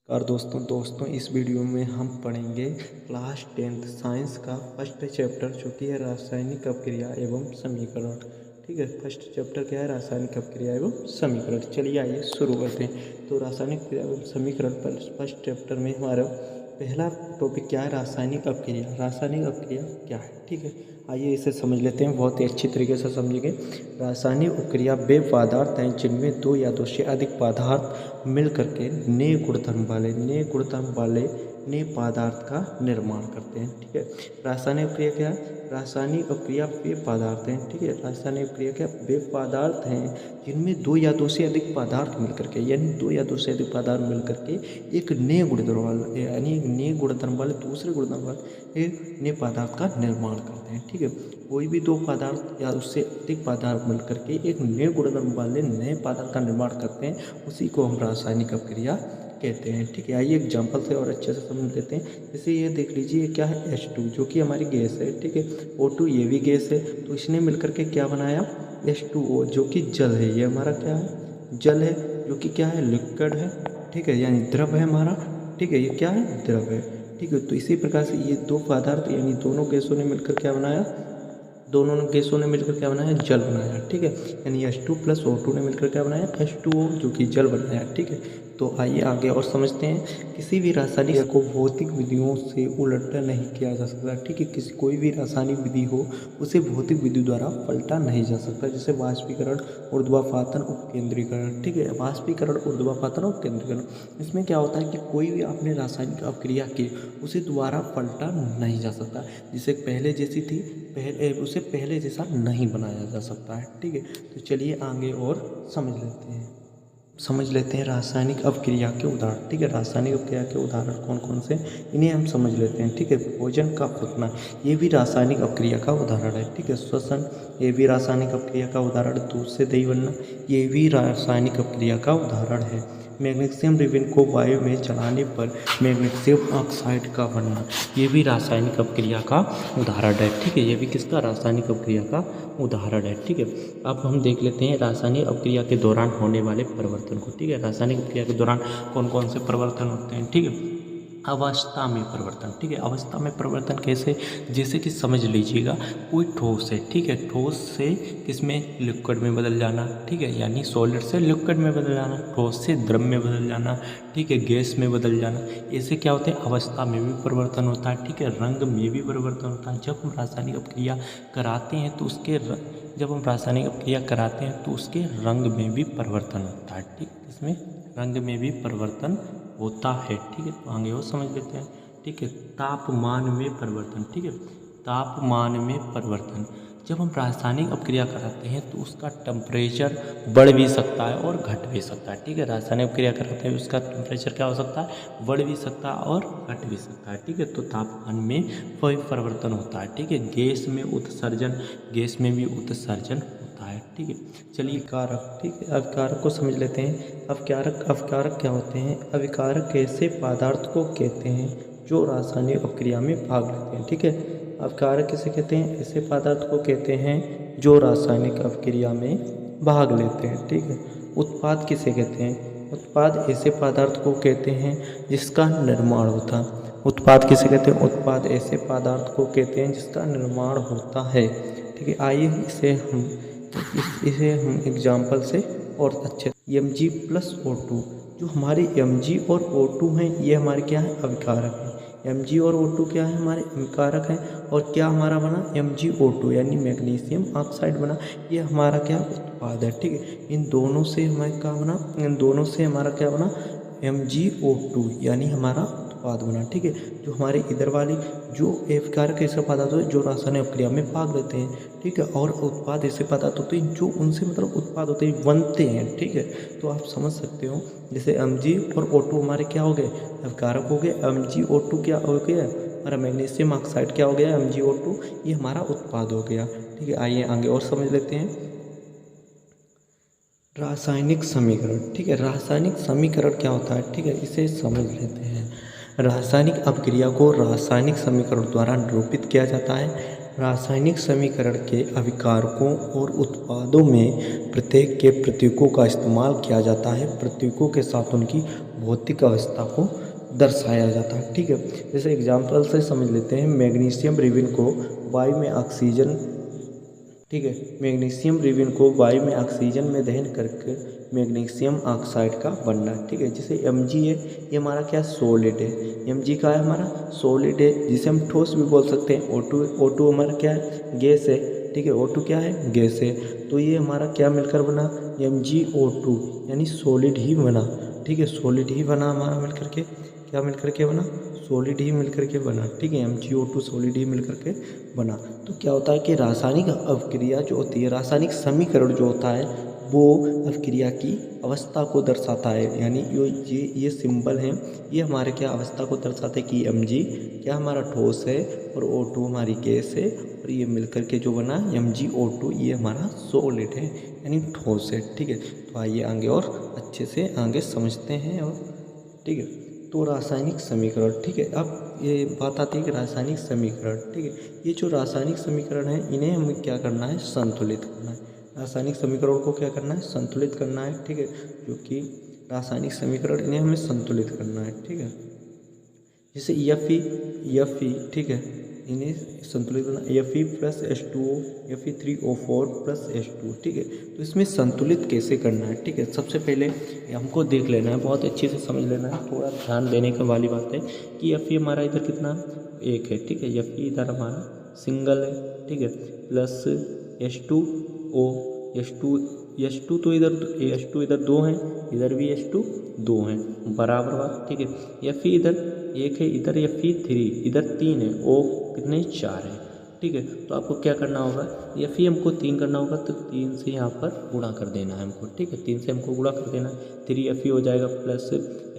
और दोस्तों इस वीडियो में हम पढ़ेंगे क्लास 10th साइंस का फर्स्ट चैप्टर जो कि है रासायनिक अपक्रिया एवं समीकरण। ठीक है, फर्स्ट चैप्टर क्या है? रासायनिक अपक्रिया एवं समीकरण। चलिए आइए शुरू करते हैं। तो रासायनिक क्रिया एवं समीकरण पर फर्स्ट चैप्टर में हमारा पहला टॉपिक क्या है? रासायनिक अपक्रिया। रासायनिक अपक्रिया क्या है? ठीक है, आइए इसे समझ लेते हैं, बहुत ही अच्छी तरीके से समझेंगे। रासायनिक अपक्रिया वे पदार्थ हैं जिनमें दो या दो से अधिक पदार्थ मिल करके नए गुणधर्म वाले नए पदार्थ का निर्माण करते हैं। ठीक है, रासायनिक अपक्रिया क्या है? रासायनिक अपक्रिया वे पदार्थ हैं। ठीक है, रासायनिक अपक्रिया क्या? वे पदार्थ हैं जिनमें दो या दो से अधिक पदार्थ मिल करके, यानी दो या दो से अधिक पदार्थ मिल करके एक नए गुणधर्म वाले, यानी एक नए गुणधर्म वाले दूसरे गुणधर्म वाले एक नए पदार्थ का निर्माण करते हैं। ठीक है, कोई भी दो पदार्थ या उससे अधिक पदार्थ मिल करके एक नए गुणधर्म वाले नए पदार्थ का निर्माण करते हैं, उसी को हम रासायनिक अपक्रिया कहते हैं। ठीक है, आइए एग्जाम्पल से और अच्छे से समझ लेते हैं। जैसे ये देख लीजिए, क्या है? H2 जो कि हमारी गैस है। ठीक है, O2 ये भी गैस है, तो इसने मिलकर के क्या बनाया? H2O जो कि जल है। ये हमारा क्या है? जल है, जो कि क्या है? लिक्विड है। ठीक है, यानी द्रव है हमारा। ठीक है, ये क्या है? द्रव है। ठीक है, तो इसी प्रकार से ये दो पदार्थ यानी दोनों गैसों ने मिलकर क्या बनाया? दोनों गैसों ने मिलकर क्या बनाया? जल बनाया। ठीक है, यानी H2 प्लस O2 ने मिलकर क्या बनाया? H2O जो कि जल बनाया। ठीक है, तो आइए आगे और समझते हैं। किसी भी रासायनिक को भौतिक विधियों से उलटा नहीं किया जा सकता। ठीक है, किसी कोई भी रासायनिक विधि हो उसे भौतिक विधि द्वारा पलटा नहीं जा सकता। जैसे वाष्पीकरण, ऊर्ध्वापातन, उपकेंद्रीकरण। ठीक है, वाष्पीकरण, ऊर्ध्वापातन, उपकेंद्रीकरण। इसमें क्या होता है कि कोई भी आपने रासायनिक अपक्रिया की उसे दोबारा पलटा नहीं जा सकता। जिसे पहले जैसी थी उसे पहले जैसा नहीं बनाया जा सकता है। ठीक है, तो चलिए आगे और समझ लेते हैं रासायनिक अपक्रिया के उदाहरण। ठीक है, रासायनिक अपक्रिया के उदाहरण कौन कौन से, इन्हें हम समझ लेते हैं। ठीक है, भोजन का पकना, ये भी रासायनिक अपक्रिया का उदाहरण है। ठीक है, श्वसन, ये भी रासायनिक अपक्रिया का उदाहरण। दूध से दही बनना, ये भी रासायनिक अपक्रिया का उदाहरण है। मैग्नीशियम रिबन को वायु में जलाने पर मैग्नीशियम ऑक्साइड का बनना, ये भी रासायनिक अपक्रिया का उदाहरण है। ठीक है, ये भी किसका? रासायनिक अपक्रिया का उदाहरण है। ठीक है, अब हम देख लेते हैं रासायनिक अपक्रिया के दौरान होने वाले परिवर्तन को। ठीक है, रासायनिक अपक्रिया के दौरान कौन कौन से परिवर्तन होते हैं? ठीक है, अवस्था में परिवर्तन। ठीक है, अवस्था में परिवर्तन कैसे? जैसे कि समझ लीजिएगा, कोई ठोस है। ठीक है, ठोस से किसमें? लिक्विड में बदल जाना। ठीक है, यानी सॉलिड से लिक्विड में बदल जाना, ठोस से द्रव में बदल जाना। ठीक है, गैस में बदल जाना। ऐसे क्या होते हैं? अवस्था में भी परिवर्तन होता है। ठीक है, रंग में भी परिवर्तन होता है। जब हम रासायनिक अपक्रिया कराते हैं तो उसके रंग में भी परिवर्तन होता है। ठीक, इसमें रंग में भी परिवर्तन होता है। ठीक है, तो आगे और समझ लेते हैं। ठीक है, तापमान में परिवर्तन। ठीक है, तापमान में परिवर्तन, जब हम रासायनिक अपक्रिया कराते हैं तो उसका टेम्परेचर बढ़ भी सकता है और घट भी सकता है। ठीक है, रासायनिक अपक्रिया कराते हैं उसका टेम्परेचर क्या हो सकता है? बढ़ भी सकता है और घट भी सकता है। ठीक है, तो तापमान में कोई परिवर्तन होता है। ठीक है, गैस में भी उत्सर्जन होता है। ठीक है, चलिए कारक। ठीक है, अभिकारक को समझ लेते हैं। अभिकारक क्या होते हैं? अभिकारक ऐसे पदार्थ को कहते हैं जो रासायनिक अपक्रिया में भाग लेते हैं। ठीक है, अभिकारक किसे कहते हैं? ऐसे पदार्थ को कहते हैं जो रासायनिक अपक्रिया में भाग लेते हैं। ठीक है, उत्पाद किसे कहते हैं? उत्पाद ऐसे पदार्थ को कहते हैं जिसका निर्माण होता है। उत्पाद किसे कहते हैं? उत्पाद ऐसे पदार्थ को कहते हैं जिसका निर्माण होता है। ठीक है, आइए इसे हम एग्जाम्पल से और अच्छे Mg प्लस O2, जो हमारे Mg और O2 हैं ये हमारे क्या है? अभिकारक हैं। Mg और O2 क्या है? हमारे अभिकारक हैं। और क्या हमारा बना? MgO2 यानी मैग्नीशियम ऑक्साइड बना। ये हमारा क्या? उत्पाद है। ठीक है, इन दोनों से हमारा क्या बना? MgO2 यानी हमारा उत्पाद बना। ठीक है, जो हमारे इधर वाली जो अभिकारक ऐसे पदार्थ होते हैं जो रासायनिक अपक्रिया में भाग लेते हैं। ठीक है, और उत्पाद ऐसे पदार्थ होते हैं जो उनसे उत्पाद होते हैं, बनते हैं। ठीक है, तो आप समझ सकते हो, जैसे Mg और O2 हमारे क्या हो गए? अभिकारक हो गए। MgO2 क्या हो गया? हमारा मैग्नीशियम ऑक्साइड क्या हो गया? MgO2, ये हमारा उत्पाद हो गया। ठीक है, आइए आगे और समझ लेते हैं रासायनिक समीकरण। ठीक है, रासायनिक समीकरण क्या होता है? ठीक है, इसे समझ लेते हैं। रासायनिक अपक्रिया को रासायनिक समीकरण द्वारा निरूपित किया जाता है। रासायनिक समीकरण के अभिकारकों और उत्पादों में प्रत्येक के प्रतीकों का इस्तेमाल किया जाता है। प्रतीकों के साथ उनकी भौतिक अवस्था को दर्शाया जाता है। ठीक है, जैसे एग्जाम्पल से समझ लेते हैं। मैग्नीशियम रिबिन को वायु में ऑक्सीजन, ठीक है, मैग्नीशियम रिबिन को वायु में ऑक्सीजन में दहन करके मैग्नीशियम ऑक्साइड का बनना। ठीक है, जैसे Mg है, ये हमारा क्या सॉलिड है। Mg का है हमारा सॉलिड है, जिसे हम ठोस भी बोल सकते हैं। O2 हमारा क्या है, गैस है। ठीक है, O2 क्या है, गैस है। तो ये हमारा क्या मिलकर बना, MgO2, यानी सॉलिड ही बना। ठीक है, सॉलिड ही बना हमारा मिलकर के, क्या मिलकर के बना, सॉलिड ही मिलकर के बना। ठीक है, MgO2 सॉलिड ही मिलकर के बना। तो क्या होता है कि रासायनिक अभिक्रिया जो होती है, रासायनिक समीकरण जो होता है, वो अभिक्रिया की अवस्था को दर्शाता है। यानी ये सिंबल हैं, ये हमारे क्या अवस्था को दर्शाते हैं कि Mg क्या हमारा ठोस है और O2 हमारी गैस है, और ये मिलकर के जो बना MgO2 ये हमारा सॉलिड है, यानी ठोस है। ठीक है, तो आइए आगे और अच्छे से आगे समझते हैं। और ठीक है, तो रासायनिक समीकरण, ठीक है, अब ये बात आती है कि रासायनिक समीकरण, ठीक है, ये जो रासायनिक समीकरण है इन्हें हमें क्या करना है, संतुलित करना है। रासायनिक समीकरण को क्या करना है, संतुलित करना है। ठीक है, क्योंकि रासायनिक समीकरण इन्हें हमें संतुलित करना है। ठीक है, जैसे Fe, ठीक है, इन्हें संतुलित करना, Fe plus H2O, Fe3O4 plus H2। ठीक है, तो इसमें संतुलित कैसे करना है। ठीक है, सबसे पहले हमको देख लेना है, बहुत अच्छे से समझ लेना है, थोड़ा ध्यान देने की वाली बात है कि Fe हमारा इधर कितना, एक है। ठीक है, Fe इधर हमारा सिंगल है। ठीक है, प्लस H2O, H2 तो इधर H2 इधर 2 हैं, इधर भी H2 2 हैं, बराबर बात। ठीक है, Fe इधर एक है, इधर Fe3 इधर 3 है, O कितने, 4 है। ठीक है, तो आपको क्या करना होगा, Fe हमको 3 करना होगा, तो 3 से यहाँ पर गुणा कर देना है हमको। ठीक है, 3 से हमको गुणा कर देना है, 3Fe हो जाएगा, प्लस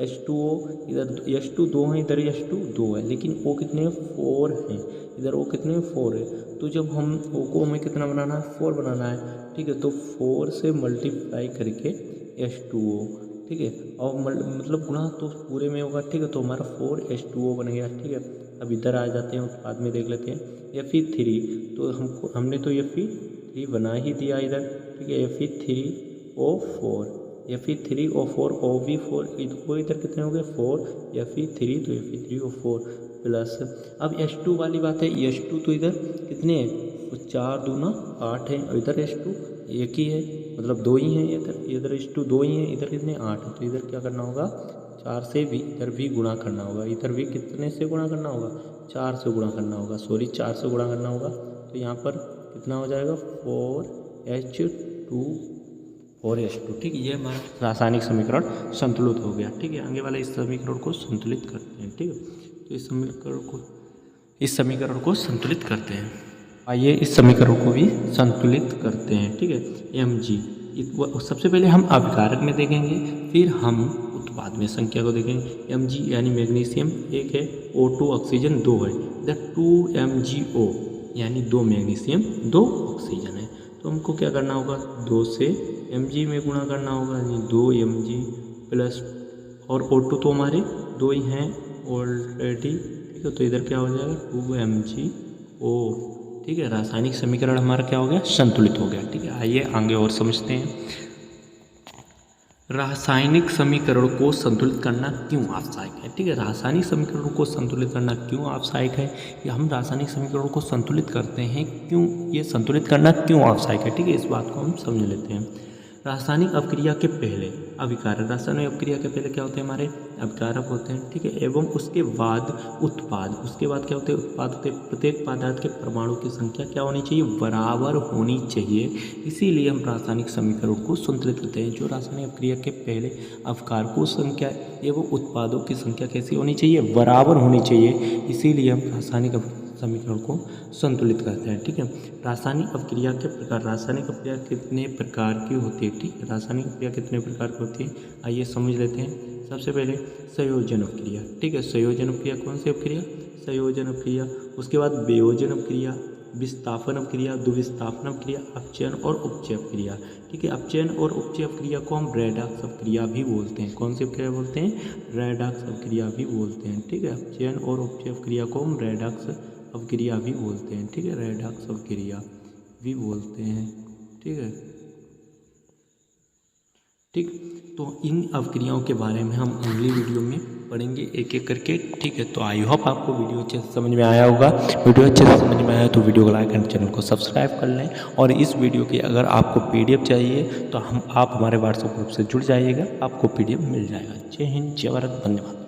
H2O, इधर H2 2 है, इधर H2 2 है, लेकिन O कितने, 4 हैं, इधर O कितने, 4 है। तो जब हम O को हमें कितना बनाना है, 4 बनाना है। ठीक है, तो 4 से मल्टीप्लाई करके H2O, ठीक है, और मतलब गुणा तो पूरे में होगा। ठीक है, तो हमारा 4H2O बन गया। ठीक है, अब इधर आ जाते हैं, बाद में देख लेते हैं। Fe3, तो हमने तो Fe3 बना ही दिया इधर। ठीक है, Fe3O4, Fe3O4, O भी 4, वो इधर कितने हो गए, 4, Fe3, तो Fe3O4 प्लस, अब H2 वाली बात है, H2 तो इधर कितने हैं, 4 दूना 8 है, और इधर H2 एक ही है, मतलब 2 ही हैं, इधर H2 2 ही हैं, इधर कितने, 8 है। तो इधर क्या करना होगा, 4 से भी इधर भी गुणा करना होगा, इधर भी कितने से गुणा करना होगा, 4 से गुणा करना होगा, 4 से गुणा करना होगा। तो यहाँ पर कितना हो जाएगा, 4H2। ठीक है, ये हमारा रासायनिक समीकरण संतुलित हो गया। ठीक है, आगे वाले इस समीकरण को संतुलित करते हैं। ठीक है, तो इस समीकरण को संतुलित करते हैं। आइए इस समीकरण को भी संतुलित करते हैं। ठीक है, Mg, सबसे पहले हम अभिकारक में देखेंगे, फिर हम उत्पाद में संख्या को देखेंगे। Mg यानी मैग्नीशियम 1 है, O2 ऑक्सीजन 2 है, इधर 2MgO यानी 2 मैग्नीशियम 2 ऑक्सीजन है। तो हमको क्या करना होगा, 2 से Mg में गुणा करना होगा, यानी 2Mg प्लस, और O2 तो हमारे 2 ही हैं ऑलरेडी। ठीक है, तो इधर क्या हो जाएगा, 2MgO। ठीक है, रासायनिक समीकरण हमारा क्या हो गया, संतुलित हो गया। ठीक है, आइए आगे और समझते हैं। रासायनिक समीकरण को संतुलित करना क्यों आवश्यक है। ठीक है, रासायनिक समीकरण को संतुलित करना क्यों आवश्यक है, या हम रासायनिक समीकरण को संतुलित करते हैं क्यों, ये संतुलित करना क्यों आवश्यक है। ठीक है, इस बात को हम समझ लेते हैं। रासायनिक अपक्रिया के पहले अभिकारक, रासायनिक अपक्रिया के पहले क्या होते हैं, हमारे अभिकारक होते हैं। ठीक है, एवं उसके बाद उत्पाद, उसके बाद क्या होते हैं, उत्पाद होते हैं। प्रत्येक पदार्थ के परमाणु की संख्या क्या होनी चाहिए, बराबर होनी चाहिए। इसीलिए हम रासायनिक समीकरण को संतुलित करते हैं। जो रासायनिक अपक्रिया के पहले अभिकारकों संख्या एवं उत्पादों की संख्या कैसी होनी चाहिए, बराबर होनी चाहिए। इसीलिए हम रासायनिक समीकरण को संतुलित करते हैं। ठीक है, रासायनिक अपक्रिया के प्रकार, रासायनिक अपक्रिया कितने प्रकार की होती है। ठीक है, रासायनिक अपक्रिया कितने प्रकार की होती है, आइए समझ लेते हैं। सबसे पहले संयोजन अपक्रिया। ठीक है, संयोजन अपक्रिया कौन सी अपक्रिया, संयोजन अपक्रिया। उसके बाद वियोजन अपक्रिया, विस्थापन अपक्रिया, द्विविस्थापन अपक्रिया, अपचयन और उपचय अपक्रिया। ठीक है, अपचयन और उपचय अपक्रिया को हम रेडॉक्स अपक्रिया भी बोलते हैं। कौन सी अपक्रिया बोलते हैं, रेडॉक्स अपक्रिया भी बोलते हैं। ठीक है, अपचयन और उपचय अपक्रिया को हम रेडॉक्स अवक्रिया भी बोलते हैं। ठीक है, रेडॉक्स अवक्रिया भी बोलते हैं। ठीक है, ठीक। तो इन अवक्रियाओं के बारे में हम अगली वीडियो में पढ़ेंगे एक एक करके। ठीक है, तो आई होप आपको वीडियो अच्छे से समझ में आया होगा। वीडियो अच्छे से समझ में आया तो वीडियो को लाइक एंड चैनल को सब्सक्राइब कर लें। और इस वीडियो की अगर आपको PDF चाहिए तो आप हमारे व्हाट्सएप ग्रुप से जुड़ जाइएगा, आपको PDF मिल जाएगा। जय हिंद, जय भारत, धन्यवाद।